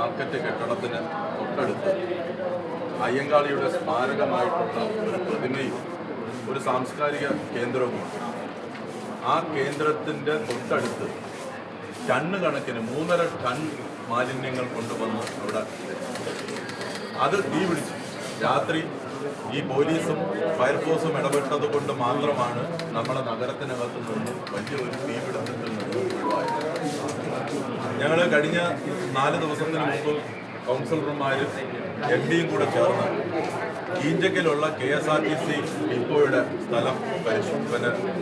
Market കെട്ടിടത്തിന് തൊട്ടടുത്ത് അയ്യങ്കാളിയുടെ സ്മാരകമായിട്ടുള്ള ഒരു പ്രതിമയും ഒരു സാംസ്കാരിക കേന്ദ്രവുമുണ്ട്. ആ കേന്ദ്രത്തിൻ്റെ തൊട്ടടുത്ത് ടണ്ണ് കണക്കിന് 3.5 ടൺ മാലിന്യങ്ങൾ കൊണ്ടുവന്ന് അവിടെ അത് തീ പിടിച്ചു. രാത്രി ഈ പോലീസും ഫയർഫോഴ്സും ഇടപെട്ടത് കൊണ്ട് മാത്രമാണ് നമ്മുടെ നഗരത്തിനകത്ത് നിന്ന് വലിയൊരു തീപിടുത്തത്തിൽ നിന്ന് ഒഴിവായത്. ഞങ്ങൾ കഴിഞ്ഞ 4 ദിവസത്തിന് മുമ്പ് കൗൺസിലർമാരും എം ഡിയും കൂടെ ചേർന്ന് ഈഞ്ചക്കലുള്ള KSRTC ഡിപ്പോയുടെ സ്ഥലം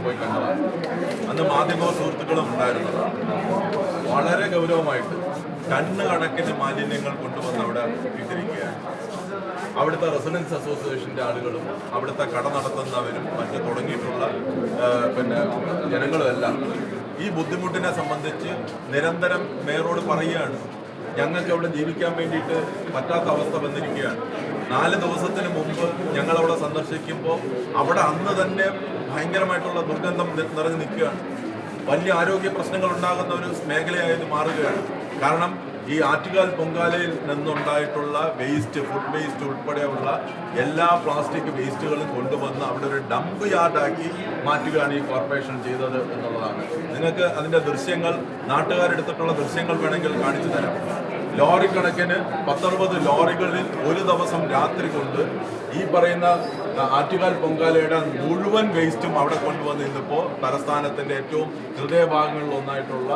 പോയി കണ്ടതാണ്. അന്ന് മാധ്യമ സുഹൃത്തുക്കളും ഉണ്ടായിരുന്നതാണ്. വളരെ ഗൗരവമായിട്ട് ടണ്ണ് കണക്കിന് മാലിന്യങ്ങൾ കൊണ്ടുവന്ന് അവിടെ ഇട്ടിരിക്കുകയാണ്. അവിടുത്തെ റെസിഡൻസ് അസോസിയേഷൻ്റെ ആളുകളും അവിടുത്തെ കട നടത്തുന്നവരും മറ്റ് തുടങ്ങിയിട്ടുള്ള ജനങ്ങളും എല്ലാം ഈ ബുദ്ധിമുട്ടിനെ സംബന്ധിച്ച് നിരന്തരം മേയറോട് പറയുകയാണ്. ഞങ്ങൾക്ക് അവിടെ ജീവിക്കാൻ വേണ്ടിയിട്ട് പറ്റാത്ത അവസ്ഥ വന്നിരിക്കുകയാണ്. 4 ദിവസത്തിന് മുമ്പ് ഞങ്ങളവിടെ സന്ദർശിക്കുമ്പോൾ അവിടെ അന്ന് തന്നെ ഭയങ്കരമായിട്ടുള്ള ദുർഗന്ധം നിറഞ്ഞു നിൽക്കുകയാണ്. വലിയ ആരോഗ്യ പ്രശ്നങ്ങൾ ഉണ്ടാകുന്ന ഒരു മേഖലയായത് മാറുകയാണ്. കാരണം ഈ ആറ്റുകാൽ പൊങ്കാലയിൽ നിന്നുണ്ടായിട്ടുള്ള വേസ്റ്റ്, ഫുഡ് വേസ്റ്റ് ഉൾപ്പെടെയുള്ള എല്ലാ പ്ലാസ്റ്റിക് വേസ്റ്റുകളും കൊണ്ടുവന്ന് അവിടെ ഒരു ഡംപ് യാർഡാക്കി മാറ്റുകയാണ് ഈ കോർപ്പറേഷൻ ചെയ്തത് എന്നുള്ളതാണ്. നിങ്ങൾക്ക് അതിൻ്റെ ദൃശ്യങ്ങൾ, നാട്ടുകാരെടുത്തിട്ടുള്ള ദൃശ്യങ്ങൾ വേണമെങ്കിൽ കാണിച്ചു തരാം. ലോറി കണക്കിന് 10-60 ലോറികളിൽ ഒരു ദിവസം രാത്രി കൊണ്ട് ഈ പറയുന്ന ആറ്റുകാൽ പൊങ്കാലയുടെ മുഴുവൻ വേസ്റ്റും അവിടെ കൊണ്ടുവന്ന് ഇന്നിപ്പോൾ തലസ്ഥാനത്തിൻ്റെ ഏറ്റവും ഹൃദയഭാഗങ്ങളിലൊന്നായിട്ടുള്ള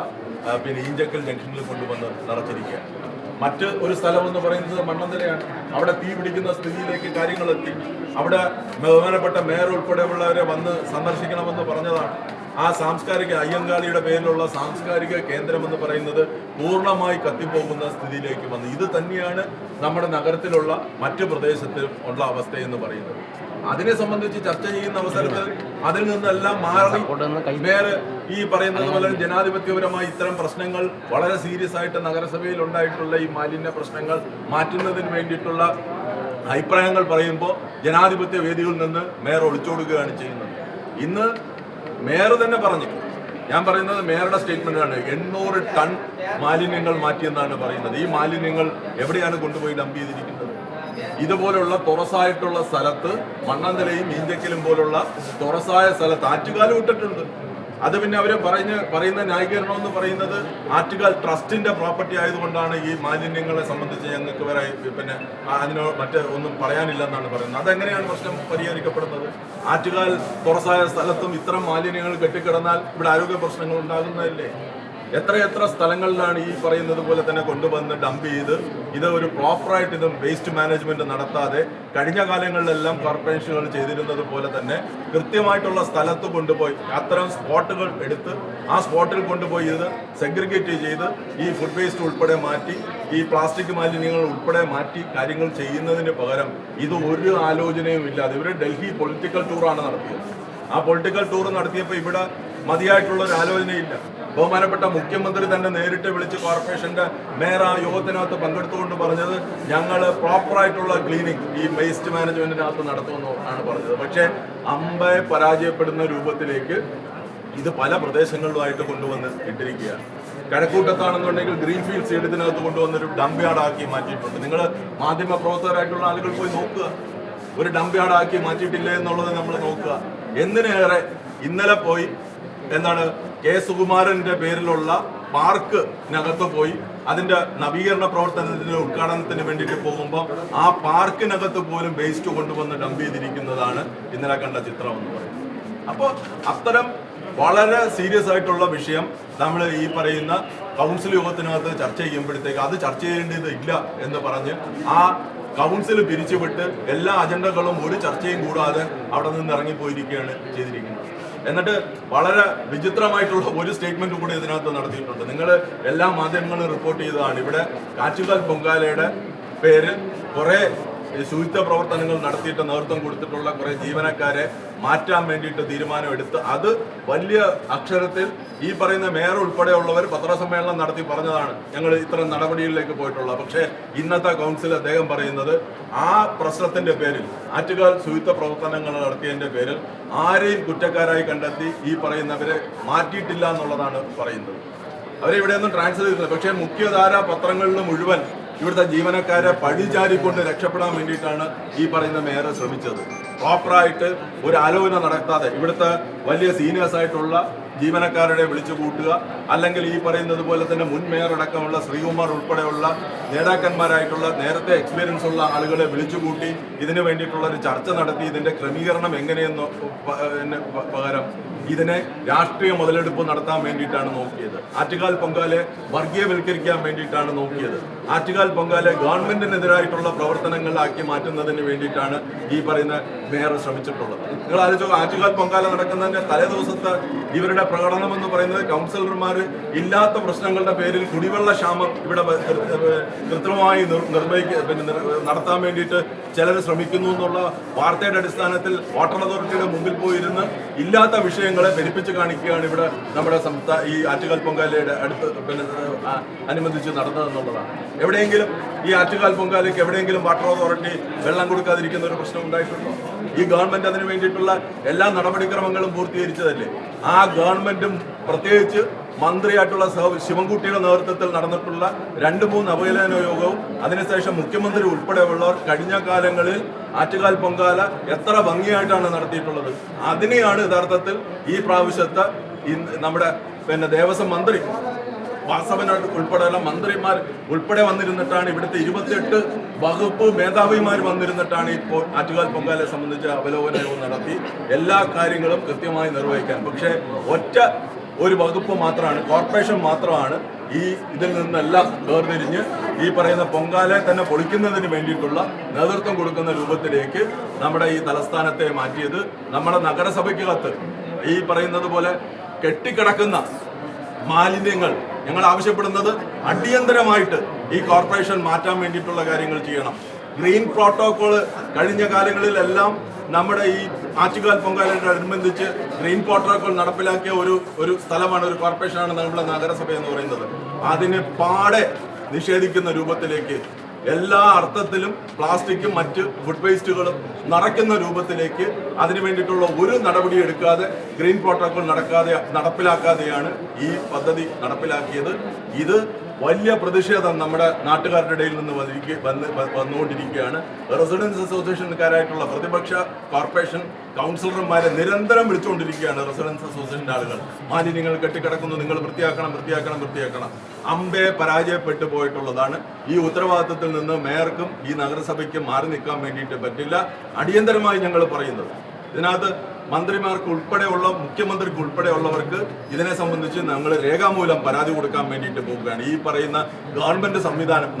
ഈഞ്ചക്കൽ ജംഗ്ഷനിൽ കൊണ്ടുവന്ന് നിറച്ചിരിക്കുകയാണ്. മറ്റ് ഒരു സ്ഥലം എന്ന് പറയുന്നത് മണ്ണന്തലയാണ്. അവിടെ തീ പിടിക്കുന്ന സ്ഥിതിയിലേക്ക് കാര്യങ്ങളെത്തി. അവിടെ ബഹുമാനപ്പെട്ട മേയർ ഉൾപ്പെടെയുള്ളവരെ വന്ന് സന്ദർശിക്കണമെന്ന് പറഞ്ഞതാണ്. ആ സാംസ്കാരിക അയ്യങ്കാളിയുടെ പേരിലുള്ള സാംസ്കാരിക കേന്ദ്രം എന്ന് പറയുന്നത് പൂർണ്ണമായി കത്തിപ്പോകുന്ന സ്ഥിതിയിലേക്ക് വന്നു. ഇത് തന്നെയാണ് നമ്മുടെ നഗരത്തിലുള്ള മറ്റു പ്രദേശത്തിൽ ഉള്ള അവസ്ഥ എന്ന് പറയുന്നത്. അതിനെ സംബന്ധിച്ച് ചർച്ച ചെയ്യുന്ന അവസരത്തിൽ അതിൽ നിന്നെല്ലാം മാറി മേയർ ഈ പറയുന്നത് പോലെ ജനാധിപത്യപരമായി ഇത്തരം പ്രശ്നങ്ങൾ വളരെ സീരിയസ് ആയിട്ട് നഗരസഭയിൽ ഉണ്ടായിട്ടുള്ള ഈ മാലിന്യ പ്രശ്നങ്ങൾ മാറ്റുന്നതിന് വേണ്ടിയിട്ടുള്ള അഭിപ്രായങ്ങൾ പറയുമ്പോൾ ജനാധിപത്യ വേദികളിൽ നിന്ന് മേയർ ഒളിച്ചോടുകയാണ് ചെയ്യുന്നത്. ഇന്ന് മേയർ തന്നെ പറഞ്ഞു, ഞാൻ പറയുന്നത് മേയറുടെ സ്റ്റേറ്റ്മെന്റാണ്, 800 ടൺ മാലിന്യങ്ങൾ മാറ്റിയെന്നാണ് പറയുന്നത്. ഈ മാലിന്യങ്ങൾ എവിടെയാണ് കൊണ്ടുപോയി ഡംപ് ചെയ്തിരിക്കുന്നത്? ഇതുപോലുള്ള തുറസായിട്ടുള്ള സ്ഥലത്ത്, മണ്ണന്തലയും ഈഞ്ചക്കലും പോലുള്ള തുറസായ സ്ഥലത്ത് ആറ്റുകാൽ വിട്ടിട്ടുണ്ട്. അത് പിന്നെ അവർ പറയുന്ന ന്യായീകരണം എന്ന് പറയുന്നത് ആറ്റുകാൽ ട്രസ്റ്റിന്റെ പ്രോപ്പർട്ടി ആയതുകൊണ്ടാണ് ഈ മാലിന്യങ്ങളെ സംബന്ധിച്ച് ഞങ്ങൾക്ക് വേറെ അതിനോട് ഒന്നും പറയാനില്ലെന്നാണ് പറയുന്നത്. അതെങ്ങനെയാണ് പ്രശ്നം പരിഹരിക്കപ്പെടുന്നത്? ആറ്റുകാൽ തുറസായ സ്ഥലത്തും ഇത്തരം മാലിന്യങ്ങൾ കെട്ടിക്കിടന്നാൽ ഇവിടെ ആരോഗ്യ പ്രശ്നങ്ങൾ ഉണ്ടാകുന്നതല്ലേ? എത്രയെത്ര സ്ഥലങ്ങളിലാണ് ഈ പറയുന്നത് പോലെ തന്നെ കൊണ്ടുവന്ന് ഡംപ് ചെയ്ത് ഇത് ഒരു പ്രോപ്പറായിട്ട് ഇത് വേസ്റ്റ് മാനേജ്മെന്റ് നടത്താതെ കഴിഞ്ഞ കാലങ്ങളിലെല്ലാം കോർപ്പറേഷനുകൾ ചെയ്തിരുന്നത് പോലെ തന്നെ കൃത്യമായിട്ടുള്ള സ്ഥലത്ത് കൊണ്ടുപോയി അത്തരം സ്പോട്ടുകൾ എടുത്ത് ആ സ്പോട്ടിൽ കൊണ്ടുപോയി ഇത് സെഗ്രിഗേറ്റ് ചെയ്ത് ഈ ഫുഡ് വേസ്റ്റ് ഉൾപ്പെടെ മാറ്റി ഈ പ്ലാസ്റ്റിക് മാലിന്യങ്ങൾ ഉൾപ്പെടെ മാറ്റി കാര്യങ്ങൾ ചെയ്യുന്നതിന് പകരം ഇത് ഒരു ആലോചനയും ഇല്ലാതെ ഇവർ ഡൽഹി പൊളിറ്റിക്കൽ ടൂറാണ് നടത്തിയത്. ആ പൊളിറ്റിക്കൽ ടൂർ നടത്തിയപ്പോൾ ഇവിടെ മതിയായിട്ടുള്ള ഒരു ആലോചനയില്ല. ബഹുമാനപ്പെട്ട മുഖ്യമന്ത്രി തന്നെ നേരിട്ട് വിളിച്ച് കോർപ്പറേഷന്റെ മേയർ ആ യോഗത്തിനകത്ത് പങ്കെടുത്തുകൊണ്ട് പറഞ്ഞത് ഞങ്ങൾ പ്രോപ്പറായിട്ടുള്ള ക്ലീനിങ് ഈ വേസ്റ്റ് മാനേജ്മെന്റിനകത്ത് നടത്തുമെന്ന് ആണ് പറഞ്ഞത്. പക്ഷേ അമ്പയെ പരാജയപ്പെടുന്ന രൂപത്തിലേക്ക് ഇത് പല പ്രദേശങ്ങളിലുമായിട്ട് കൊണ്ടുവന്ന് ഇട്ടിരിക്കുകയാണ്. കഴക്കൂട്ടത്താണെന്നുണ്ടെങ്കിൽ ഗ്രീൻ ഫീൽഡ്സ് ഇതിനകത്ത് കൊണ്ടുവന്നൊരു ഡംപ് യാർഡാക്കി മാറ്റിയിട്ടുണ്ട്. നിങ്ങൾ മാധ്യമ പ്രവർത്തകരായിട്ടുള്ള ആളുകൾ പോയി നോക്കുക. ഒരു ഡംപ് യാർഡാക്കി മാറ്റിയിട്ടില്ലേ എന്നുള്ളത് നമ്മൾ നോക്കുക. എന്തിനേറെ ഇന്നലെ പോയി കെ സുകുമാരന്റെ പേരിലുള്ള പാർക്കിനകത്ത് പോയി അതിന്റെ നവീകരണ പ്രവർത്തനത്തിന്റെ ഉദ്ഘാടനത്തിന് വേണ്ടിയിട്ട് പോകുമ്പോൾ ആ പാർക്കിനകത്ത് പോലും വേസ്റ്റ് കൊണ്ടുവന്ന് ഡംപ് ചെയ്തിരിക്കുന്നതാണ് ഇന്നലെ കണ്ട ചിത്രം എന്ന് പറയുന്നത്. അപ്പോൾ അത്തരം വളരെ സീരിയസ് ആയിട്ടുള്ള വിഷയം നമ്മൾ ഈ പറയുന്ന കൗൺസിൽ യോഗത്തിനകത്ത് ചർച്ച ചെയ്യുമ്പോഴത്തേക്ക് അത് ചർച്ച ചെയ്യേണ്ടത് ഇല്ല എന്ന് പറഞ്ഞ് ആ കൗൺസിൽ പിരിച്ചുവിട്ട് എല്ലാ അജണ്ടകളും ഒരു ചർച്ചയും കൂടാതെ അവിടെ നിന്ന് ഇറങ്ങിപ്പോയിരിക്കുകയാണ് ചെയ്തിരിക്കുന്നത്. എന്നിട്ട് വളരെ വിചിത്രമായിട്ടുള്ള ഒരു സ്റ്റേറ്റ്മെന്റ് കൂടി ഇതിനകത്ത് നടത്തിയിട്ടുണ്ട്. നിങ്ങൾ എല്ലാ മാധ്യമങ്ങളും റിപ്പോർട്ട് ചെയ്തതാണ്. ഇവിടെ ആറ്റുകാൽ പൊങ്കാലയുടെ പേരിൽ കുറേ ശുചിത്വ പ്രവർത്തനങ്ങൾ നടത്തിയിട്ട് നേതൃത്വം കൊടുത്തിട്ടുള്ള കുറേ ജീവനക്കാരെ മാറ്റാൻ വേണ്ടിയിട്ട് തീരുമാനമെടുത്ത് അത് വലിയ അക്ഷരത്തിൽ ഈ പറയുന്ന മേയർ ഉൾപ്പെടെയുള്ളവർ പത്രസമ്മേളനം നടത്തി പറഞ്ഞതാണ് ഞങ്ങൾ ഇത്തരം നടപടികളിലേക്ക് പോയിട്ടുള്ളത്. പക്ഷേ ഇന്നത്തെ കൗൺസിൽ അദ്ദേഹം പറയുന്നത് ആ പ്രശ്നത്തിന്റെ പേരിൽ ആറ്റുകാൽ ശുചിത്വ പ്രവർത്തനങ്ങൾ നടത്തിയതിന്റെ പേരിൽ ആരെയും കുറ്റക്കാരായി കണ്ടെത്തി ഈ പറയുന്നവരെ മാറ്റിയിട്ടില്ല എന്നുള്ളതാണ് പറയുന്നത്. അവരെ ഇവിടെയൊന്നും ട്രാൻസ്ഫർ ചെയ്തിട്ടില്ല. പക്ഷേ മുഖ്യധാര പത്രങ്ങളിൽ മുഴുവൻ ഇവിടുത്തെ ജീവനക്കാരെ പഴിചാരിക്കൊണ്ട് രക്ഷപ്പെടാൻ വേണ്ടിയിട്ടാണ് ഈ പറയുന്ന മേയർ ശ്രമിച്ചത്. പ്രോപ്പറായിട്ട് ഒരു ആലോചന നടത്താതെ ഇവിടുത്തെ വലിയ സീനിയേഴ്സ് ആയിട്ടുള്ള ജീവനക്കാരുടെ വിളിച്ചു കൂട്ടുക, അല്ലെങ്കിൽ ഈ പറയുന്നത് പോലെ തന്നെ മുൻ മേയർ അടക്കമുള്ള ശ്രീകുമാർ ഉൾപ്പെടെയുള്ള നേതാക്കന്മാരായിട്ടുള്ള നേരത്തെ എക്സ്പീരിയൻസ് ഉള്ള ആളുകളെ വിളിച്ചുകൂട്ടി ഇതിന് വേണ്ടിയിട്ടുള്ള ഒരു ചർച്ച നടത്തി ഇതിന്റെ ക്രമീകരണം എങ്ങനെയെന്ന് പകരം ഇതിനെ രാഷ്ട്രീയ മുതലെടുപ്പ് നടത്താൻ വേണ്ടിയിട്ടാണ് നോക്കിയത്. ആറ്റുകാൽ പൊങ്കാലെ വർഗീയവൽക്കരിക്കാൻ വേണ്ടിയിട്ടാണ് നോക്കിയത്. ആറ്റുകാൽ പൊങ്കാലെ ഗവൺമെന്റിനെതിരായിട്ടുള്ള പ്രവർത്തനങ്ങളിലാക്കി മാറ്റുന്നതിന് വേണ്ടിയിട്ടാണ് ഈ പറയുന്ന മേയർ ശ്രമിച്ചിട്ടുള്ളത്. നിങ്ങൾ ആലോചിച്ചോ, ആറ്റുകാൽ പൊങ്കാല നടക്കുന്നതിന്റെ തലേദിവസത്തെ ഇവരുടെ പ്രകടനം എന്ന് പറയുന്നത് കൗൺസിലർമാർ ഇല്ലാത്ത പ്രശ്നങ്ങളുടെ പേരിൽ കുടിവെള്ള ക്ഷാമം ഇവിടെ കൃത്രിമമായി നടത്താൻ വേണ്ടിയിട്ട് ചിലർ ശ്രമിക്കുന്നു എന്നുള്ള വാർത്തയുടെ അടിസ്ഥാനത്തിൽ വാട്ടർ അതോറിറ്റിയുടെ മുമ്പിൽ പോയിരുന്ന് ഇല്ലാത്ത വിഷയങ്ങളെ പെരുപ്പിച്ച് കാണിക്കുകയാണ് ഇവിടെ നമ്മുടെ ഈ ആറ്റുകാൽ പൊങ്കാലയുടെ അടുത്ത് അനുബന്ധിച്ച് നടന്നതെന്നുള്ളതാണ്. എവിടെയെങ്കിലും ഈ ആറ്റുകാൽ പൊങ്കാലയ്ക്ക് എവിടെയെങ്കിലും വാട്ടർ അതോറിറ്റി വെള്ളം കൊടുക്കാതിരിക്കുന്ന ഒരു പ്രശ്നം ഉണ്ടായിട്ടുണ്ടോ? ഈ ഗവൺമെന്റ് അതിന് വേണ്ടിയിട്ടുള്ള എല്ലാ നടപടിക്രമങ്ങളും പൂർത്തീകരിച്ചതല്ലേ? ആ ഗവൺമെന്റും പ്രത്യേകിച്ച് മന്ത്രിയായിട്ടുള്ള ശിവൻകുട്ടിയുടെ നേതൃത്വത്തിൽ നടന്നിട്ടുള്ള 2-3 അവഹേളന യോഗവും അതിനുശേഷം മുഖ്യമന്ത്രി ഉൾപ്പെടെയുള്ളവർ കഴിഞ്ഞ കാലങ്ങളിൽ ആറ്റുകാൽ പൊങ്കാല എത്ര ഭംഗിയായിട്ടാണ് നടത്തിയിട്ടുള്ളത്. അതിനെയാണ് യഥാർത്ഥത്തിൽ ഈ പ്രാവശ്യത്തെ നമ്മുടെ ദേവസ്വം മന്ത്രി വാസവനായിട്ട് ഉൾപ്പെടെയുള്ള മന്ത്രിമാർ ഉൾപ്പെടെ വന്നിരുന്നിട്ടാണ്, ഇവിടുത്തെ 28 വകുപ്പ് മേധാവിമാർ വന്നിരുന്നിട്ടാണ് ഇപ്പോൾ ആറ്റുകാൽ പൊങ്കാലയെ സംബന്ധിച്ച് അവലോകനവും നടത്തി എല്ലാ കാര്യങ്ങളും കൃത്യമായി നിർവഹിക്കാൻ. പക്ഷേ ഒറ്റ ഒരു വകുപ്പ് മാത്രമാണ്, കോർപ്പറേഷൻ മാത്രമാണ് ഈ ഇതിൽ നിന്നെല്ലാം വേർതിരിഞ്ഞ് ഈ പറയുന്ന പൊങ്കാലയെ തന്നെ പൊളിക്കുന്നതിന് വേണ്ടിയിട്ടുള്ള നേതൃത്വം കൊടുക്കുന്ന രൂപത്തിലേക്ക് നമ്മുടെ ഈ തലസ്ഥാനത്തെ മാറ്റിയത്. നമ്മുടെ നഗരസഭയ്ക്കകത്ത് ഈ പറയുന്നത് പോലെ കെട്ടിക്കിടക്കുന്ന മാലിന്യങ്ങൾ ഞങ്ങൾ ആവശ്യപ്പെടുന്നത് അടിയന്തരമായിട്ട് ഈ കോർപ്പറേഷൻ മാറ്റാൻ വേണ്ടിയിട്ടുള്ള കാര്യങ്ങൾ ചെയ്യണം. ഗ്രീൻ പ്രോട്ടോകോള് കഴിഞ്ഞ കാലങ്ങളിലെല്ലാം നമ്മുടെ ഈ ആറ്റുകാൽ പൊങ്കാലയോടനുബന്ധിച്ച് ഗ്രീൻ പ്രോട്ടോകോൾ നടപ്പിലാക്കിയ ഒരു സ്ഥലമാണ്, ഒരു കോർപ്പറേഷനാണ് നമ്മുടെ നഗരസഭ എന്ന് പറയുന്നത്. അതിന് പാടെ നിഷേധിക്കുന്ന രൂപത്തിലേക്ക് എല്ലാ അർത്ഥത്തിലും പ്ലാസ്റ്റിക്കും മറ്റ് ഫുഡ് വേസ്റ്റുകളും നിറയ്ക്കുന്ന രൂപത്തിലേക്ക് അതിനു വേണ്ടിയിട്ടുള്ള ഒരു നടപടി എടുക്കാതെ ഗ്രീൻ പ്രോട്ടോകോൾ നടപ്പിലാക്കാതെയാണ് ഈ പദ്ധതി നടപ്പിലാക്കിയത്. ഇത് വലിയ പ്രതിഷേധം നമ്മുടെ നാട്ടുകാരുടെ ഇടയിൽ നിന്ന് വന്നുകൊണ്ടിരിക്കുകയാണ്. റെസിഡൻസ് അസോസിയേഷൻകാരായിട്ടുള്ള പ്രതിപക്ഷ കോർപ്പറേഷൻ കൗൺസിലർമാരെ നിരന്തരം വിളിച്ചുകൊണ്ടിരിക്കുകയാണ് റെസിഡൻസ് അസോസിയേഷൻ്റെ ആളുകൾ. മാലിന്യങ്ങൾ കെട്ടിക്കിടക്കുന്നു, നിങ്ങൾ വൃത്തിയാക്കണം. അമ്പെ പരാജയപ്പെട്ടു പോയിട്ടുള്ളതാണ്. ഈ ഉത്തരവാദിത്തത്തിൽ നിന്ന് മേയർക്കും ഈ നഗരസഭയ്ക്കും മാറി നിൽക്കാൻ വേണ്ടിയിട്ട് പറ്റില്ല. അടിയന്തരമായി ഞങ്ങൾ പറയുന്നത് ഇതിനകത്ത് മന്ത്രിമാർക്ക് ഉൾപ്പെടെയുള്ള മുഖ്യമന്ത്രിക്ക് ഉൾപ്പെടെയുള്ളവർക്ക് ഇതിനെ സംബന്ധിച്ച് ഞങ്ങൾ രേഖാമൂലം പരാതി കൊടുക്കാൻ വേണ്ടിയിട്ട് പോവുകയാണ്. ഈ പറയുന്ന ഗവൺമെന്റ് സംവിധാനം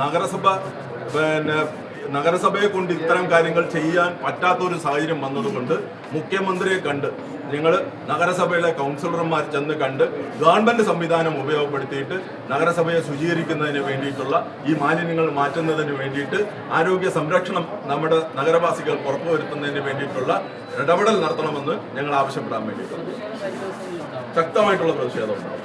നഗരസഭയെ കൊണ്ട് ഇത്തരം കാര്യങ്ങൾ ചെയ്യാൻ പറ്റാത്തൊരു സാഹചര്യം വന്നതുകൊണ്ട് മുഖ്യമന്ത്രിയെ കണ്ട് ഞങ്ങൾ നഗരസഭയിലെ കൗൺസിലർമാർ ചെന്ന് കണ്ട് ഗവൺമെന്റ് സംവിധാനം ഉപയോഗപ്പെടുത്തിയിട്ട് നഗരസഭയെ ശുചീകരിക്കുന്നതിന് വേണ്ടിയിട്ടുള്ള ഈ മാലിന്യങ്ങൾ മാറ്റുന്നതിന് വേണ്ടിയിട്ട് ആരോഗ്യ സംരക്ഷണം നമ്മുടെ നഗരവാസികൾ ഉറപ്പുവരുത്തുന്നതിന് വേണ്ടിയിട്ടുള്ള ഇടപെടൽ നടത്തണമെന്ന് ഞങ്ങൾ ആവശ്യപ്പെടാൻ വേണ്ടിയിട്ടുണ്ട്. ശക്തമായിട്ടുള്ള പ്രതിഷേധം ഉണ്ടാവും.